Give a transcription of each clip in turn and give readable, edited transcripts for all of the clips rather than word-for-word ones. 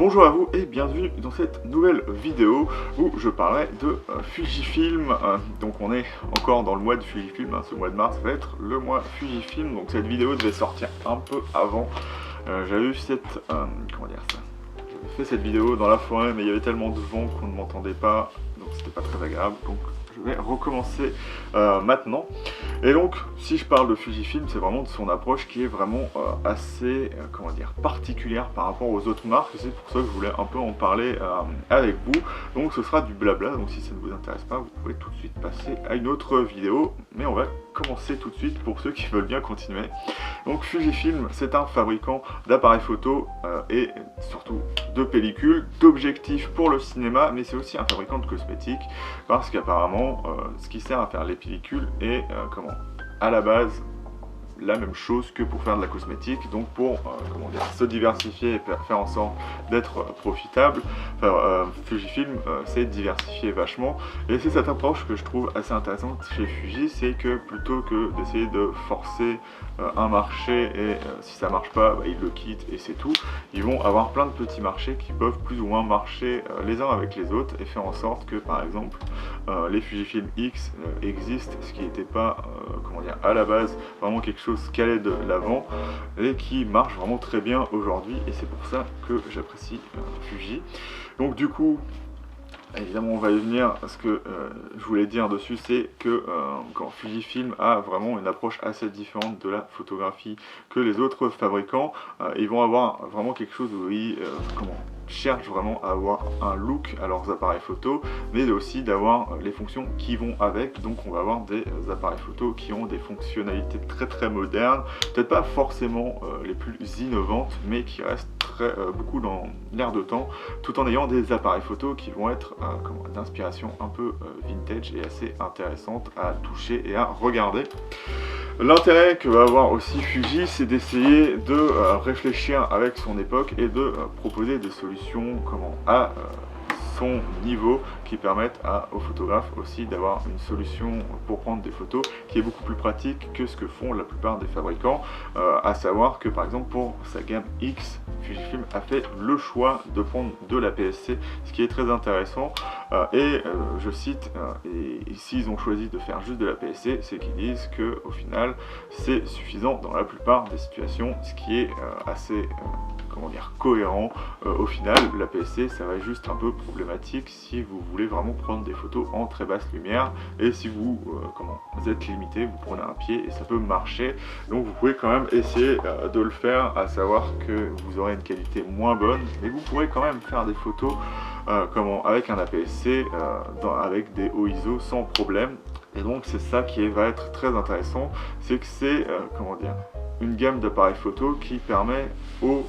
Bonjour à vous et bienvenue dans cette nouvelle vidéo où je parlais de Fujifilm. Donc on est encore dans le mois de Fujifilm, ce mois de mars va être le mois Fujifilm. Donc cette vidéo devait sortir un peu avant. J'avais eu cette... comment dire ça, j'avais fait cette vidéo dans la forêt mais il y avait tellement de vent qu'on ne m'entendait pas. Donc c'était pas très agréable. Donc je vais recommencer maintenant. Et donc, si je parle de Fujifilm, c'est vraiment de son approche qui est vraiment assez, comment dire, particulière par rapport aux autres marques. C'est pour ça que je voulais un peu en parler avec vous. Donc ce sera du blabla, donc si ça ne vous intéresse pas, vous pouvez tout de suite passer à une autre vidéo. Mais on va commencer tout de suite pour ceux qui veulent bien continuer. Donc Fujifilm, c'est un fabricant d'appareils photo et surtout de pellicules, d'objectifs pour le cinéma, mais c'est aussi un fabricant de cosmétiques, parce qu'apparemment, ce qui sert à faire les pellicules est, à la base, la même chose que pour faire de la cosmétique, donc pour comment dire, se diversifier et faire en sorte d'être profitable. Fujifilm s'est diversifié vachement et c'est cette approche que je trouve assez intéressante chez Fuji, c'est que plutôt que d'essayer de forcer un marché et si ça marche pas, ils le quittent et c'est tout, ils vont avoir plein de petits marchés qui peuvent plus ou moins marcher les uns avec les autres et faire en sorte que par exemple les Fujifilm X existent, ce qui n'était pas comment dire, à la base vraiment quelque chose qui allait de l'avant et qui marche vraiment très bien aujourd'hui, et c'est pour ça que j'apprécie Fuji. Donc du coup, évidemment on va y venir, ce que je voulais dire dessus, c'est que quand Fujifilm a vraiment une approche assez différente de la photographie que les autres fabricants, ils vont avoir vraiment quelque chose où ils cherchent vraiment à avoir un look à leurs appareils photo, mais aussi d'avoir les fonctions qui vont avec. Donc on va avoir des appareils photo qui ont des fonctionnalités très modernes, peut-être pas forcément les plus innovantes, mais qui restent beaucoup dans l'air de temps, tout en ayant des appareils photo qui vont être d'inspiration un peu vintage et assez intéressante à toucher et à regarder. L'intérêt que va avoir aussi Fuji, c'est d'essayer de réfléchir avec son époque et de proposer des solutions à son niveau qui permettent aux photographes aussi d'avoir une solution pour prendre des photos qui est beaucoup plus pratique que ce que font la plupart des fabricants, à savoir que par exemple pour sa gamme X, Fujifilm a fait le choix de prendre de l'APS-C, ce qui est très intéressant, et je cite, et s'ils ont choisi de faire juste de l'APS-C, c'est qu'ils disent que au final c'est suffisant dans la plupart des situations, ce qui est assez comment dire, cohérent. Au final, l'APS-C, ça va juste un peu problématique si vous voulez vraiment prendre des photos en très basse lumière, et si vous êtes limité, vous prenez un pied et ça peut marcher. Donc vous pouvez quand même essayer de le faire, à savoir que vous aurez une qualité moins bonne, mais vous pourrez quand même faire des photos avec un APS-C avec des hauts ISO sans problème. Et donc c'est ça qui va être très intéressant, c'est que c'est une gamme d'appareils photo qui permet aux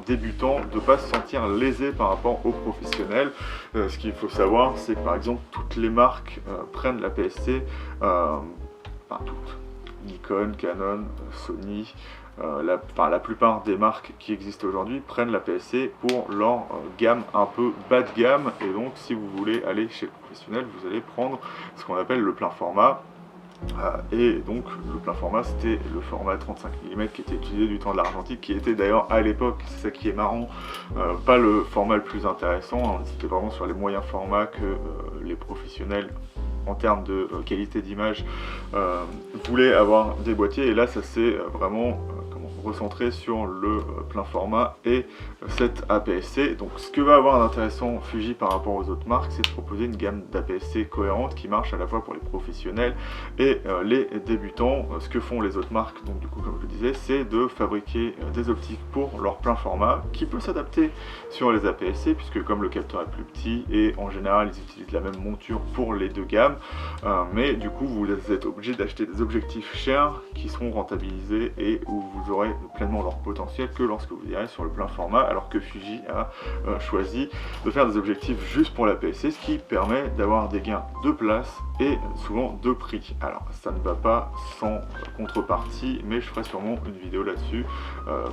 débutants de ne pas se sentir lésés par rapport aux professionnels. Ce qu'il faut savoir, c'est que par exemple toutes les marques prennent l'APS-C, toutes, Nikon, Canon, Sony, la plupart des marques qui existent aujourd'hui prennent l'APS-C pour leur gamme un peu bas de gamme, et donc si vous voulez aller chez le professionnel, vous allez prendre ce qu'on appelle le plein format. Et donc le plein format, c'était le format 35 mm qui était utilisé du temps de l'argentique, qui était d'ailleurs à l'époque, c'est ça qui est marrant, pas le format le plus intéressant, hein, c'était vraiment sur les moyens formats que les professionnels en termes de qualité d'image voulaient avoir des boîtiers, et là ça s'est vraiment recentré sur le plein format et cette APS-C. Donc ce que va avoir d'intéressant Fuji par rapport aux autres marques, c'est de proposer une gamme d'APS-C cohérente qui marche à la fois pour les professionnels et les débutants. Ce que font les autres marques, donc du coup comme je le disais, c'est de fabriquer des optiques pour leur plein format qui peut s'adapter sur les APS-C, puisque comme le capteur est plus petit et en général ils utilisent la même monture pour les deux gammes, mais du coup vous êtes obligé d'acheter des objectifs chers qui seront rentabilisés et où vous aurez pleinement leur potentiel que lorsque vous irez sur le plein format, alors que Fuji a choisi de faire des objectifs juste pour l'APS-C, ce qui permet d'avoir des gains de place et souvent de prix. Alors ça ne va pas sans contrepartie, mais je ferai sûrement une vidéo là-dessus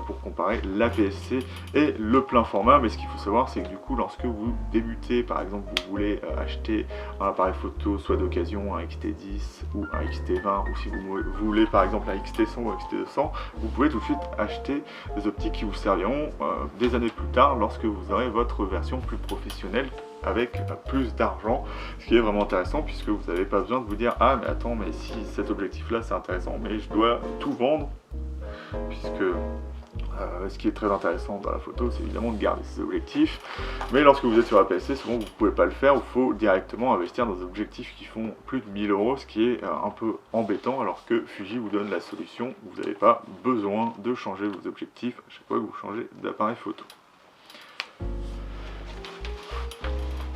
pour comparer l'APS-C et le plein format. Mais ce qu'il faut savoir, c'est que du coup lorsque vous débutez, par exemple vous voulez acheter un appareil photo soit d'occasion, un XT10 ou un XT20, ou si vous voulez par exemple un XT100 ou un XT200, vous pouvez tout de suite ensuite acheter des optiques qui vous serviront des années plus tard lorsque vous aurez votre version plus professionnelle avec plus d'argent, ce qui est vraiment intéressant puisque vous n'avez pas besoin de vous dire ah mais attends, mais si cet objectif là c'est intéressant mais je dois tout vendre, puisque ce qui est très intéressant dans la photo, c'est évidemment de garder ses objectifs. Mais lorsque vous êtes sur APS-C, souvent vous ne pouvez pas le faire, il faut directement investir dans des objectifs qui font plus de 1000 €, ce qui est un peu embêtant, alors que Fuji vous donne la solution. Vous n'avez pas besoin de changer vos objectifs à chaque fois que vous changez d'appareil photo.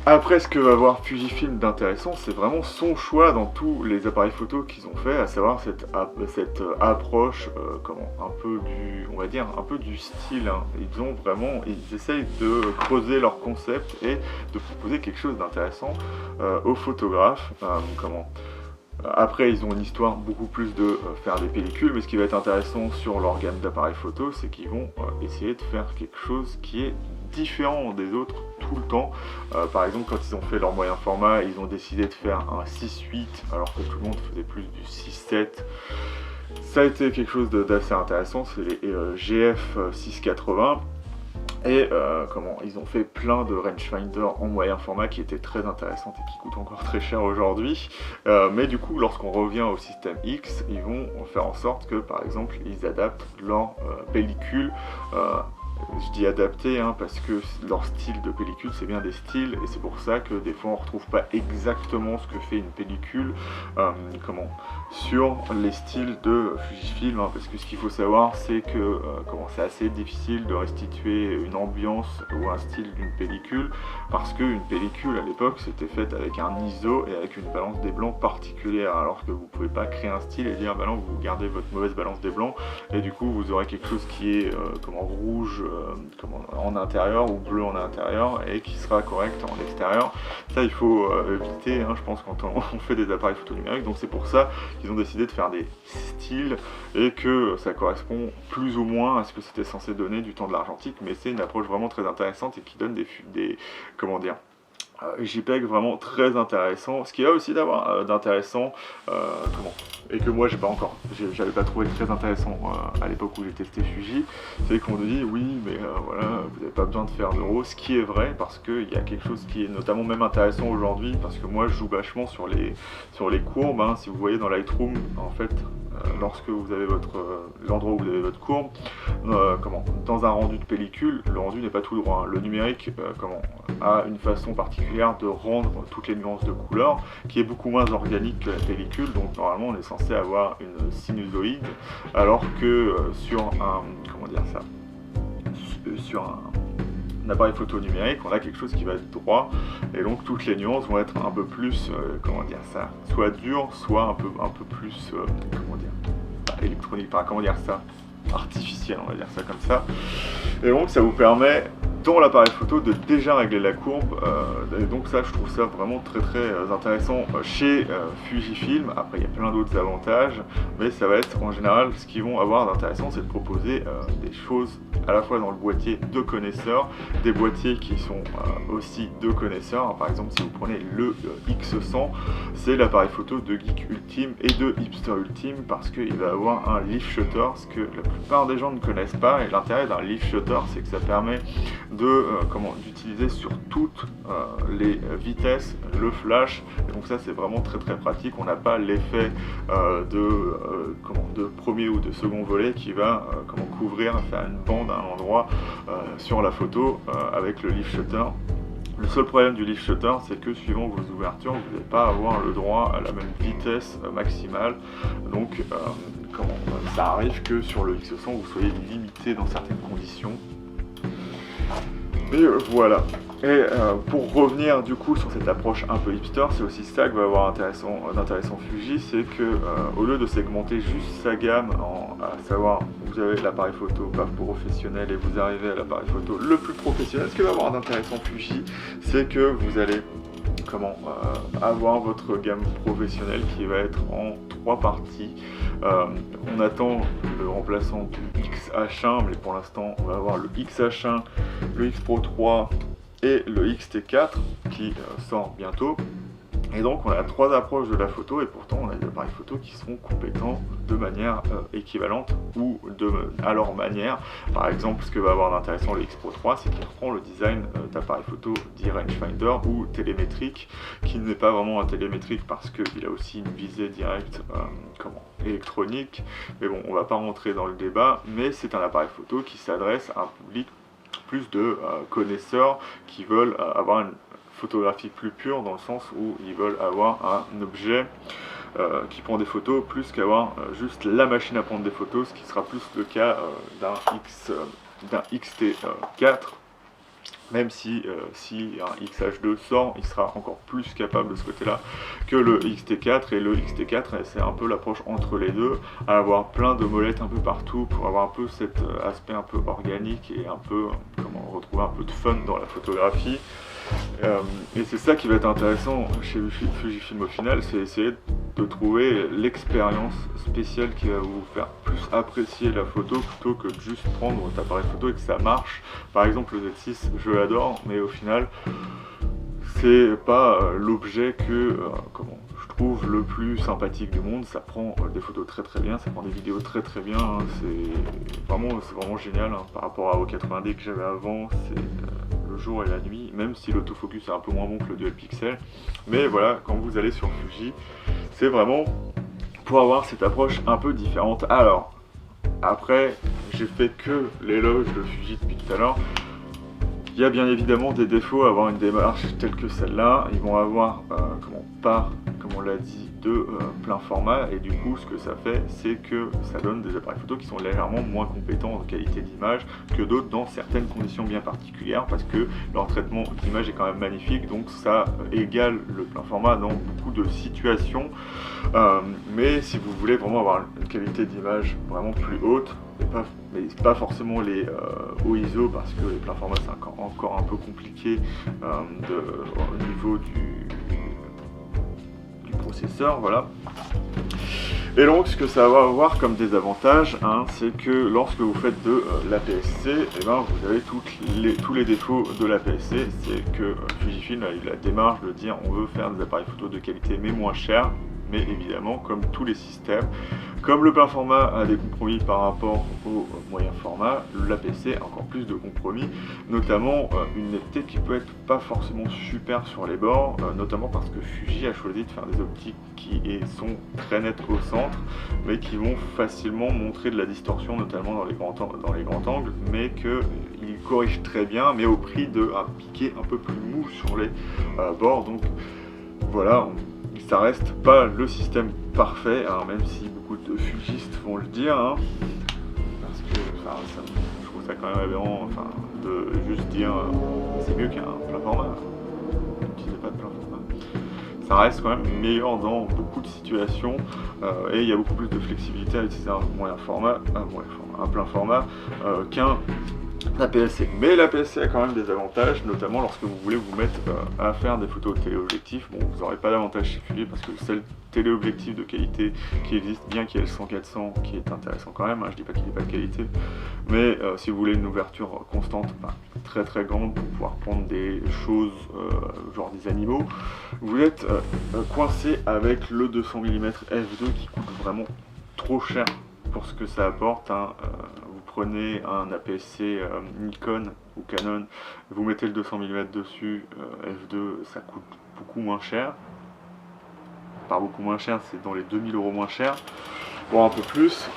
Après, ce que va avoir Fujifilm d'intéressant, c'est vraiment son choix dans tous les appareils photo qu'ils ont fait, à savoir cette approche, un peu du, on va dire, un peu du style. Hein. Ils essayent de creuser leur concept et de proposer quelque chose d'intéressant aux photographes. Après, ils ont une histoire beaucoup plus de faire des pellicules, mais ce qui va être intéressant sur leur gamme d'appareils photo, c'est qu'ils vont essayer de faire quelque chose qui est différent des autres tout le temps. Par exemple, quand ils ont fait leur moyen format, ils ont décidé de faire un 6-8 alors que tout le monde faisait plus du 6-7. Ça a été quelque chose d'assez intéressant, c'est les GF 680. Et ils ont fait plein de rangefinder en moyen format qui étaient très intéressantes et qui coûtent encore très cher aujourd'hui. Mais du coup, lorsqu'on revient au système X, ils vont faire en sorte que, par exemple, ils adaptent leur pellicule. Je dis adapté parce que leur style de pellicule c'est bien des styles et c'est pour ça que des fois on retrouve pas exactement ce que fait une pellicule sur les styles de Fujifilm, parce que ce qu'il faut savoir c'est que c'est assez difficile de restituer une ambiance ou un style d'une pellicule, parce qu'une pellicule à l'époque c'était faite avec un ISO et avec une balance des blancs particulière, alors que vous pouvez pas créer un style et dire bah non, vous gardez votre mauvaise balance des blancs et du coup vous aurez quelque chose qui est rouge en intérieur ou bleu en intérieur et qui sera correct en extérieur. Ça il faut éviter, je pense, quand on fait des appareils photo numériques. Donc c'est pour ça qu'ils ont décidé de faire des styles et que ça correspond plus ou moins à ce que c'était censé donner du temps de l'argentique, mais c'est une approche vraiment très intéressante et qui donne des JPEG vraiment très intéressant. Ce qu'il y a aussi d'avoir d'intéressant, et que moi j'avais pas trouvé très intéressant à l'époque où j'ai testé Fuji, c'est qu'on nous dit oui mais voilà, vous n'avez pas besoin de faire d'euros, ce qui est vrai, parce qu'il y a quelque chose qui est notamment même intéressant aujourd'hui, parce que moi je joue vachement sur les courbes. Si vous voyez dans Lightroom, en fait, lorsque vous avez l'endroit où vous avez votre courbe, dans un rendu de pellicule, le rendu n'est pas tout droit. Le numérique a une façon particulière de rendre toutes les nuances de couleurs qui est beaucoup moins organique que la pellicule, donc normalement on est censé avoir une sinusoïde, alors que sur un appareil photo numérique, on a quelque chose qui va être droit, et donc toutes les nuances vont être un peu plus, soit dures, soit un peu plus, électronique, artificiel, on va dire ça comme ça. Et donc ça vous permet dans l'appareil photo de déjà régler la courbe, et donc ça je trouve ça vraiment très intéressant chez Fujifilm. Après il y a plein d'autres avantages, mais ça va être en général ce qu'ils vont avoir d'intéressant, c'est de proposer des choses à la fois dans le boîtier de connaisseurs, des boîtiers qui sont aussi de connaisseurs. Par exemple, si vous prenez le X100, c'est l'appareil photo de geek ultime et de hipster ultime, parce qu'il va avoir un leaf shutter, ce que la plupart des gens ne connaissent pas. Et l'intérêt d'un leaf shutter, c'est que ça permet d'utiliser sur toutes les vitesses le flash, et donc ça c'est vraiment très pratique. On n'a pas l'effet de premier ou de second volet qui va couvrir, faire une bande à un endroit sur la photo avec le leaf shutter. Le seul problème du leaf shutter, c'est que suivant vos ouvertures, vous n'allez pas avoir le droit à la même vitesse maximale. Donc ça arrive que sur le X100 vous soyez limité dans certaines conditions. Mais voilà. Et pour revenir du coup sur cette approche un peu hipster, c'est aussi ça que va avoir d'intéressant Fuji, c'est que au lieu de segmenter juste sa gamme, à savoir vous avez l'appareil photo pas professionnel et vous arrivez à l'appareil photo le plus professionnel, ce qui va avoir d'intéressant Fuji, c'est que vous allez avoir votre gamme professionnelle qui va être en 3 parties. On attend le remplaçant du XH1, mais pour l'instant on va avoir le XH1, le X Pro 3 et le XT4 qui sort bientôt. Et donc on a 3 approches de la photo et pourtant on a des appareils photo qui sont compétents de manière équivalente ou à leur manière. Par exemple, ce que va avoir d'intéressant le X Pro 3, c'est qu'il reprend le design d'appareil photo dit rangefinder ou télémétrique, qui n'est pas vraiment un télémétrique parce qu'il a aussi une visée directe électronique. Mais bon, on va pas rentrer dans le débat, mais c'est un appareil photo qui s'adresse à un public plus de connaisseurs qui veulent avoir une photographie plus pure dans le sens où ils veulent avoir un objet qui prend des photos plus qu'avoir juste la machine à prendre des photos, ce qui sera plus le cas d'un XT4, même si un XH2 sort, il sera encore plus capable de ce côté-là que le XT4, et le XT4 c'est un peu l'approche entre les deux, à avoir plein de molettes un peu partout pour avoir un peu cet aspect un peu organique et un peu, retrouver un peu de fun dans la photographie. Et c'est ça qui va être intéressant chez Fujifilm au final, c'est essayer de trouver l'expérience spéciale qui va vous faire plus apprécier la photo plutôt que de juste prendre votre appareil photo et que ça marche. Par exemple le Z6, je l'adore, mais au final c'est pas l'objet que je trouve le plus sympathique du monde. Ça prend des photos très très bien, ça prend des vidéos très très bien, hein. C'est vraiment génial, hein. Par rapport aux 80D que j'avais avant, c'est le jour et la nuit, même si l'autofocus est un peu moins bon que le dual pixel. Mais voilà, quand vous allez sur Fuji, c'est vraiment pour avoir cette approche un peu différente. Alors, après, j'ai fait que l'éloge de Fuji depuis tout à l'heure. Il y a bien évidemment des défauts à avoir une démarche telle que celle-là. Ils vont avoir, comme on l'a dit, de plein format, et du coup ce que ça fait, c'est que ça donne des appareils photo qui sont légèrement moins compétents en qualité d'image que d'autres dans certaines conditions bien particulières, parce que leur traitement d'image est quand même magnifique, donc ça égale le plein format dans beaucoup de situations. Mais si vous voulez vraiment avoir une qualité d'image vraiment plus haute, mais pas forcément les hauts ISO, parce que les pleins formats c'est encore un peu compliqué au niveau du processeur, voilà. Et donc ce que ça va avoir comme désavantage, hein, c'est que lorsque vous faites de l'APS-C, vous avez tous les défauts de l'APS-C. C'est que Fujifilm a eu la démarche de dire on veut faire des appareils photo de qualité mais moins cher. Mais évidemment, comme tous les systèmes, comme le plein format a des compromis par rapport au moyen format, l'APS-C a encore plus de compromis, notamment une netteté qui peut être pas forcément super sur les bords, notamment parce que Fuji a choisi de faire des optiques qui sont très nettes au centre, mais qui vont facilement montrer de la distorsion, notamment dans les grands angles, mais qu'ils corrigent très bien, mais au prix d'un piqué un peu plus mou sur les bords. Donc voilà, ça reste pas le système parfait, hein, même si beaucoup de fugistes vont le dire, hein, parce que je trouve ça quand même aberrant, de juste dire c'est mieux qu'un plein format. N'utilisez pas de plein format. Ça reste quand même meilleur dans beaucoup de situations, et il y a beaucoup plus de flexibilité à utiliser un plein format qu'un APS-C. Mais l'APS-C a quand même des avantages, notamment lorsque vous voulez vous mettre à faire des photos téléobjectifs. Bon, vous n'aurez pas d'avantage chez Fuji parce que le seul téléobjectif de qualité qui existe, bien qu'il y ait le 100-400 qui est intéressant quand même, hein, je dis pas qu'il n'est pas de qualité, mais si vous voulez une ouverture constante, très très grande pour pouvoir prendre des choses genre des animaux, vous êtes coincé avec le 200 mm f2 qui coûte vraiment trop cher pour ce que ça apporte, hein. Vous prenez un APS-C Nikon ou Canon, vous mettez le 200 mm dessus, f2, ça coûte beaucoup moins cher. Pas beaucoup moins cher, c'est dans les 2000 € moins cher, voire un peu plus.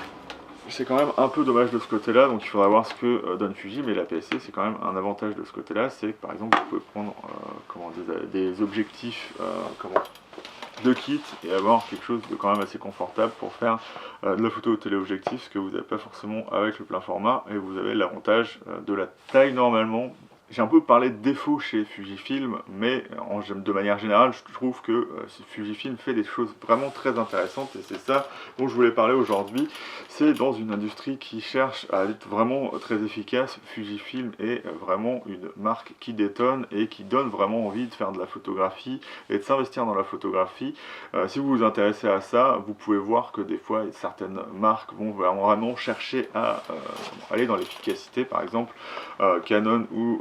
C'est quand même un peu dommage de ce côté-là, donc il faudra voir ce que donne Fuji, mais l'APS-C c'est quand même un avantage de ce côté-là, c'est que par exemple vous pouvez prendre des objectifs de kit et avoir quelque chose de quand même assez confortable pour faire de la photo au téléobjectif, ce que vous n'avez pas forcément avec le plein format, et vous avez l'avantage de la taille normalement. J'ai un peu parlé de défauts chez Fujifilm, mais de manière générale, je trouve que Fujifilm fait des choses vraiment très intéressantes, et c'est ça dont je voulais parler aujourd'hui. C'est dans une industrie qui cherche à être vraiment très efficace, Fujifilm est vraiment une marque qui détonne et qui donne vraiment envie de faire de la photographie et de s'investir dans la photographie. Si vous vous intéressez à ça, vous pouvez voir que des fois, certaines marques vont vraiment chercher à aller dans l'efficacité, par exemple Canon ou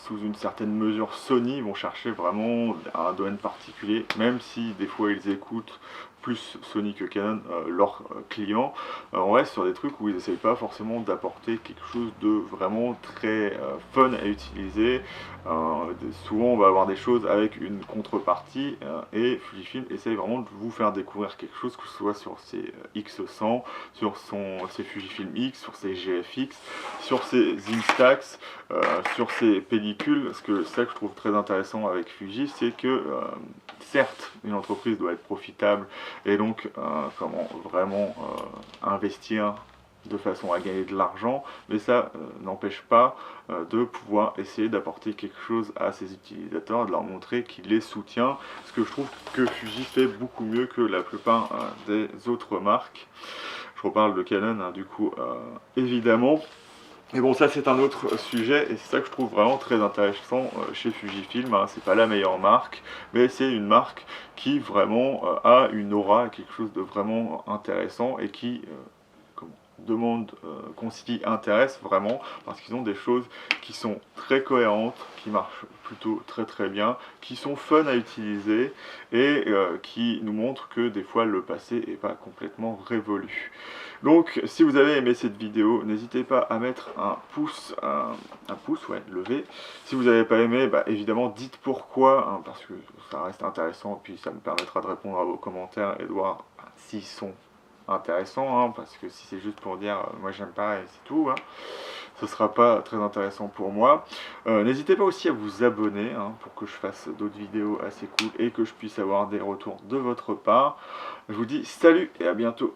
sous une certaine mesure Sony vont chercher vraiment un domaine particulier, même si des fois ils écoutent plus Sony que Canon leurs clients, on reste sur des trucs où ils n'essayent pas forcément d'apporter quelque chose de vraiment très fun à utiliser. Souvent on va avoir des choses avec une contrepartie et Fujifilm essaye vraiment de vous faire découvrir quelque chose, que ce soit sur ses X100, sur ses Fujifilm X, sur ses GFX, sur ses Instax, sur ses pellicules. Parce que ça que je trouve très intéressant avec Fuji, c'est que certes une entreprise doit être profitable et donc comment vraiment investir de façon à gagner de l'argent, mais ça n'empêche pas de pouvoir essayer d'apporter quelque chose à ses utilisateurs, de leur montrer qu'il les soutient, ce que je trouve que Fuji fait beaucoup mieux que la plupart des autres marques. Je reparle de Canon, hein, du coup, évidemment. Et bon, ça c'est un autre sujet, et c'est ça que je trouve vraiment très intéressant chez Fujifilm, hein. C'est pas la meilleure marque, mais c'est une marque qui vraiment a une aura, quelque chose de vraiment intéressant, et qui qu'on s'y intéresse vraiment, parce qu'ils ont des choses qui sont très cohérentes, qui marchent plutôt très bien, qui sont fun à utiliser, et qui nous montrent que des fois le passé n'est pas complètement révolu. Donc si vous avez aimé cette vidéo, n'hésitez pas à mettre un pouce levé. Si vous n'avez pas aimé, bah, évidemment dites pourquoi, hein, parce que ça reste intéressant, et puis ça me permettra de répondre à vos commentaires et de voir s'ils sont intéressants, hein, parce que si c'est juste pour dire moi j'aime pas et c'est tout, hein, ce sera pas très intéressant pour moi. N'hésitez pas aussi à vous abonner, hein, pour que je fasse d'autres vidéos assez cool et que je puisse avoir des retours de votre part. Je vous dis salut et à bientôt.